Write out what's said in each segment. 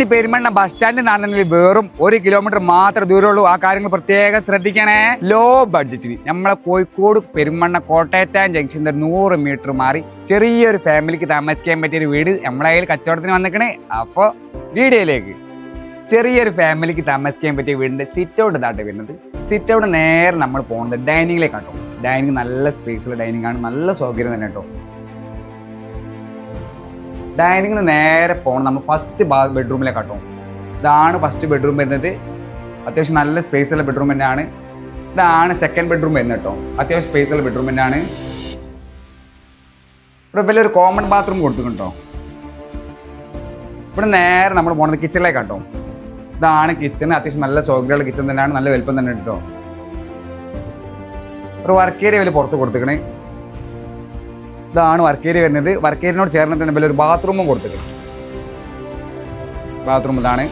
Perumanna bus സ്റ്റാൻഡിൽ നിന്നാണെങ്കിൽ വെറും 1 കിലോമീറ്റർ മാത്രമേ ദൂരമുള്ളൂ. ആ കാര്യങ്ങൾ പ്രത്യേകം ശ്രദ്ധിക്കണേ. ലോ ബഡ്ജറ്റിന് നമ്മളെ കോഴിക്കോട് പെരുമണ്ണ കോട്ടയത്താൻ ജംഗ്ഷൻ 100 മീറ്റർ മാറി ചെറിയൊരു ഫാമിലിക്ക് താമസിക്കാൻ പറ്റിയ ഒരു വീട് നമ്മളെ കയ്യിൽ കച്ചവടത്തിന് വന്നിക്കണേ. അപ്പോൾ വീഡിയോയിലേക്ക് ചെറിയൊരു ഫാമിലിക്ക് താമസിക്കാൻ പറ്റിയ വീടിന്റെ സിറ്റ് ഔട്ട് ഇതാട്ട് വരുന്നത്. സിറ്റ് ഔട്ട് നേരെ നമ്മൾ പോകുന്നത് ഡൈനിങ്ങിലേക്ക് കേട്ടോ. ഡൈനിങ് നല്ല സ്പേസുള്ള ഡൈനിങ് ആണ്, നല്ല സൗകര്യം തന്നെ കേട്ടോ. ഡൈനിങ്ങിന് നേരെ പോകണം നമ്മൾ ഫസ്റ്റ് ബെഡ്റൂമിലേക്ക് കേട്ടോ. ഇതാണ് ഫസ്റ്റ് ബെഡ്റൂം വരുന്നത്. അത്യാവശ്യം നല്ല സ്പേസുള്ള ബെഡ്റൂം തന്നെയാണ്. ഇതാണ് സെക്കൻഡ് ബെഡ്റൂം വരുന്നത് കേട്ടോ. അത്യാവശ്യം സ്പേസുള്ള ബെഡ്റൂം തന്നെയാണ്. ഇവിടെ വലിയൊരു കോമൺ ബാത്റൂം കൊടുത്തിട്ടുണ്ടോ. ഇവിടെ നേരെ നമ്മൾ പോകുന്നത് കിച്ചണിലേക്ക് കേട്ടോ. ഇതാണ് കിച്ചൺ. അത്യാവശ്യം നല്ല സൗകര്യമുള്ള കിച്ചൺ തന്നെയാണ്, നല്ല വലുപ്പം തന്നെ കേട്ടോ. ഒരു വർക്ക് ഏരിയ വലിയ പുറത്ത് കൊടുത്തിക്കണേ. ഇതാണ് വർക്ക് ഏരിയ വരുന്നത്. വർക്ക് ഏരിയനോട് ചേർന്നിട്ട് തന്നെ വലിയൊരു ബാത്റൂമും കൊടുത്തിട്ടുണ്ട്. ബാത്റൂം ഇതാണ്.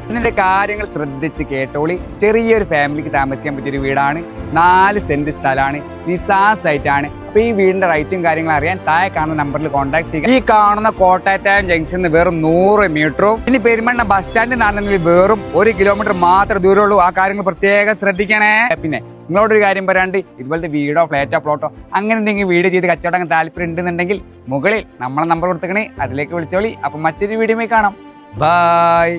ഇതിൻ്റെ കാര്യങ്ങൾ ശ്രദ്ധിച്ച് കേട്ടോളി. ചെറിയൊരു ഫാമിലിക്ക് താമസിക്കാൻ പറ്റിയൊരു വീടാണ്. 4 സെന്റ് സ്ഥലമാണ്. നിസാസ് സൈറ്റാണ്. അപ്പോൾ ഈ വീടിന്റെ റൈറ്റും കാര്യങ്ങളും അറിയാൻ താഴെ കാണുന്ന നമ്പറിൽ കോൺടാക്ട് ചെയ്യുക. ഈ കാണുന്ന കോട്ടയത്തായം ജംഗ്ഷനിൽ വെറും 100 മീറ്ററും ഇനി പെരുമണ്ണ ബസ് സ്റ്റാൻഡിൽ നിന്നാണെങ്കിൽ വെറും 1 കിലോമീറ്റർ മാത്രമേ ദൂരമുള്ളൂ. ആ കാര്യങ്ങൾ പ്രത്യേകം ശ്രദ്ധിക്കണേ. പിന്നെ നിങ്ങളോടൊരു കാര്യം പറയാണ്ട് ഇതുപോലത്തെ വീടോ ഫ്ലാറ്റോ പ്ലോട്ടോ അങ്ങനെ എന്തെങ്കിലും വീഡിയോ ചെയ്ത് കച്ചവടം താല്പര്യം ഉണ്ടെന്നുണ്ടെങ്കിൽ മുകളിൽ നമ്മളെ നമ്പർ കൊടുത്തേക്കണേ, അതിലേക്ക് വിളിച്ചോളി. അപ്പം മറ്റൊരു വീഡിയോയിൽ കാണാം. ബൈ.